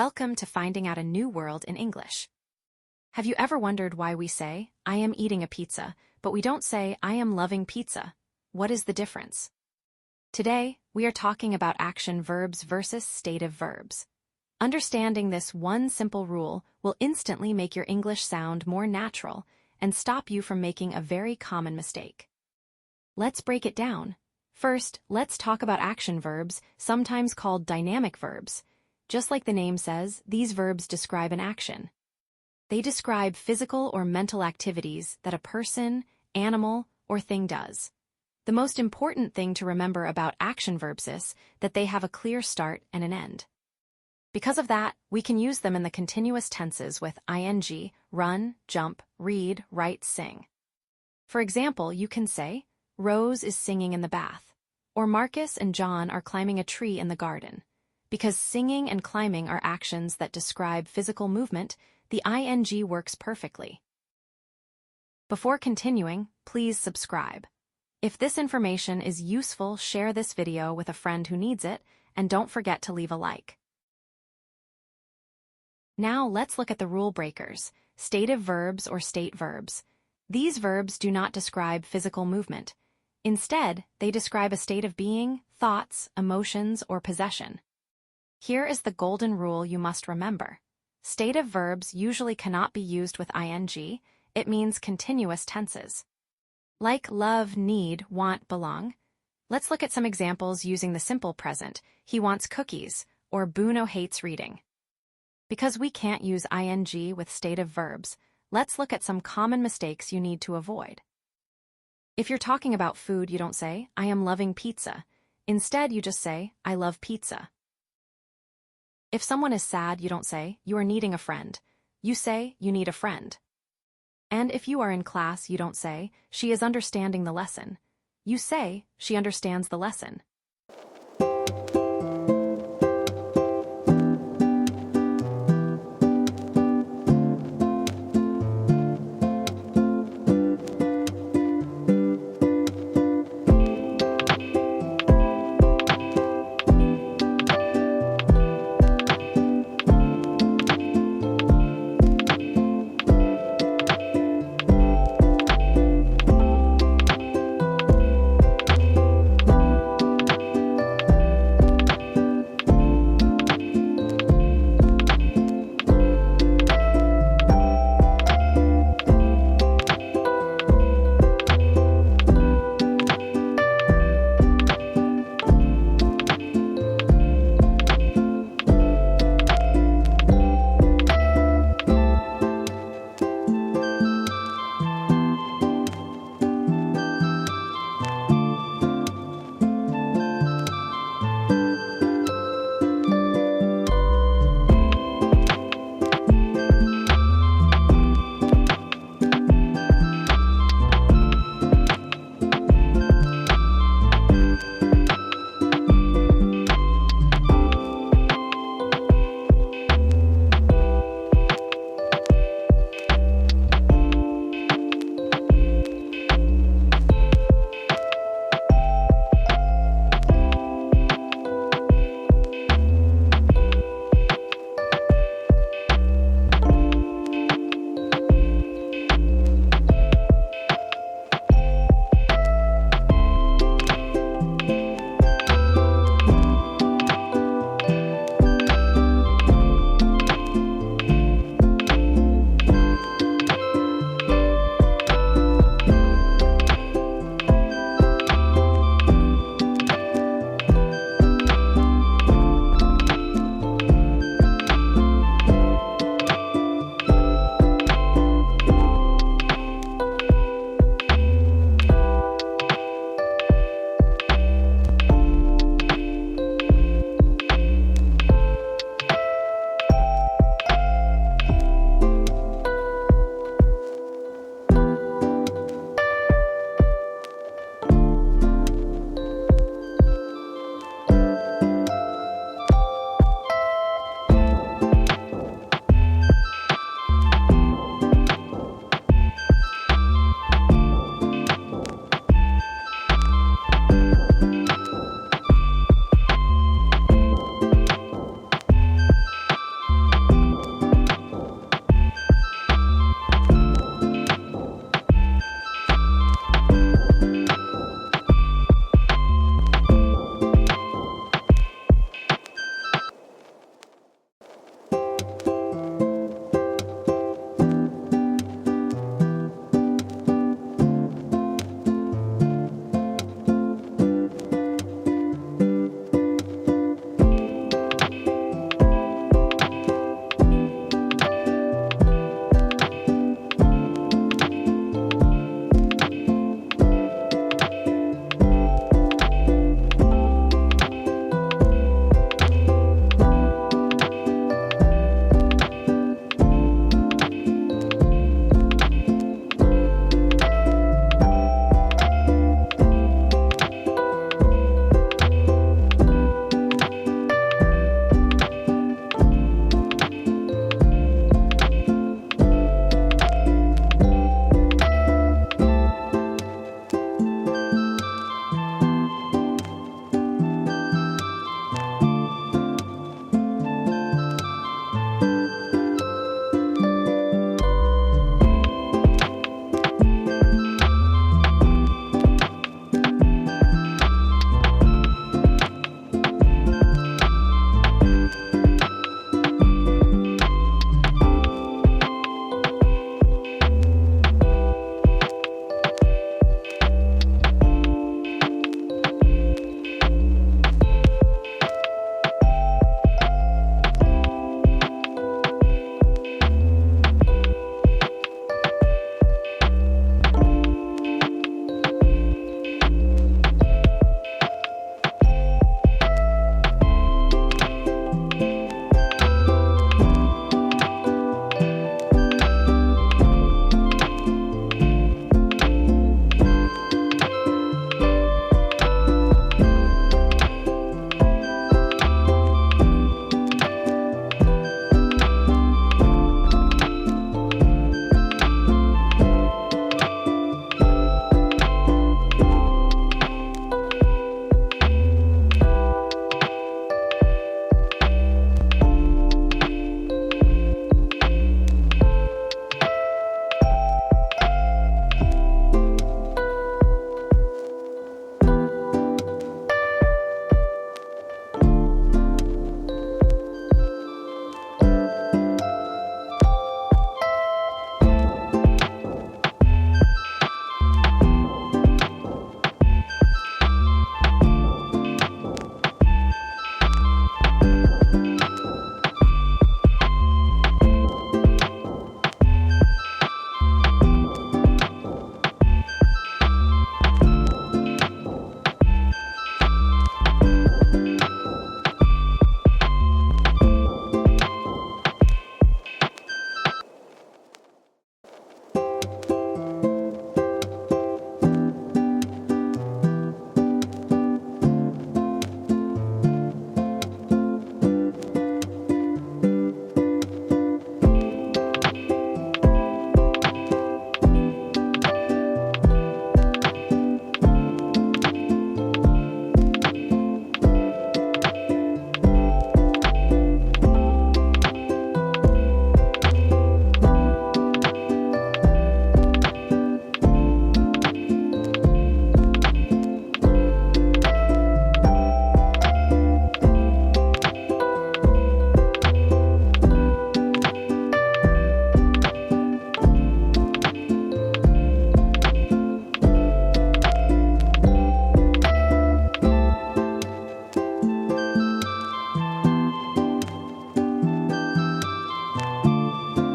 Welcome to finding out a new world in English. Have you ever wondered why we say, I am eating a pizza, but we don't say, I am loving pizza? What is the difference? Today, we are talking about action verbs versus stative verbs. Understanding this one simple rule will instantly make your English sound more natural and stop you from making a very common mistake. Let's break it down. First, let's talk about action verbs, sometimes called dynamic verbs. Just like the name says, these verbs describe an action. They describe physical or mental activities that a person, animal, or thing does. The most important thing to remember about action verbs is that they have a clear start and an end. Because of that, we can use them in the continuous tenses with ing, run, jump, read, write, sing. For example, you can say, Rose is singing in the bath, or Marcus and John are climbing a tree in the garden. Because singing and climbing are actions that describe physical movement, the ing works perfectly. Before continuing, please subscribe. If this information is useful, share this video with a friend who needs it, and don't forget to leave a like. Now let's look at the rule breakers, stative verbs or state verbs. These verbs do not describe physical movement. Instead, they describe a state of being, thoughts, emotions, or possession. Here is the golden rule you must remember. Stative verbs usually cannot be used with ing, it means continuous tenses. Like love, need, want, belong. Let's look at some examples using the simple present, he wants cookies, or Bruno hates reading. Because we can't use ing with stative verbs, let's look at some common mistakes you need to avoid. If you're talking about food, you don't say, I am loving pizza. Instead, you just say, I love pizza. If someone is sad, you don't say, you are needing a friend. You say, you need a friend. And if you are in class, you don't say, she is understanding the lesson. You say, she understands the lesson.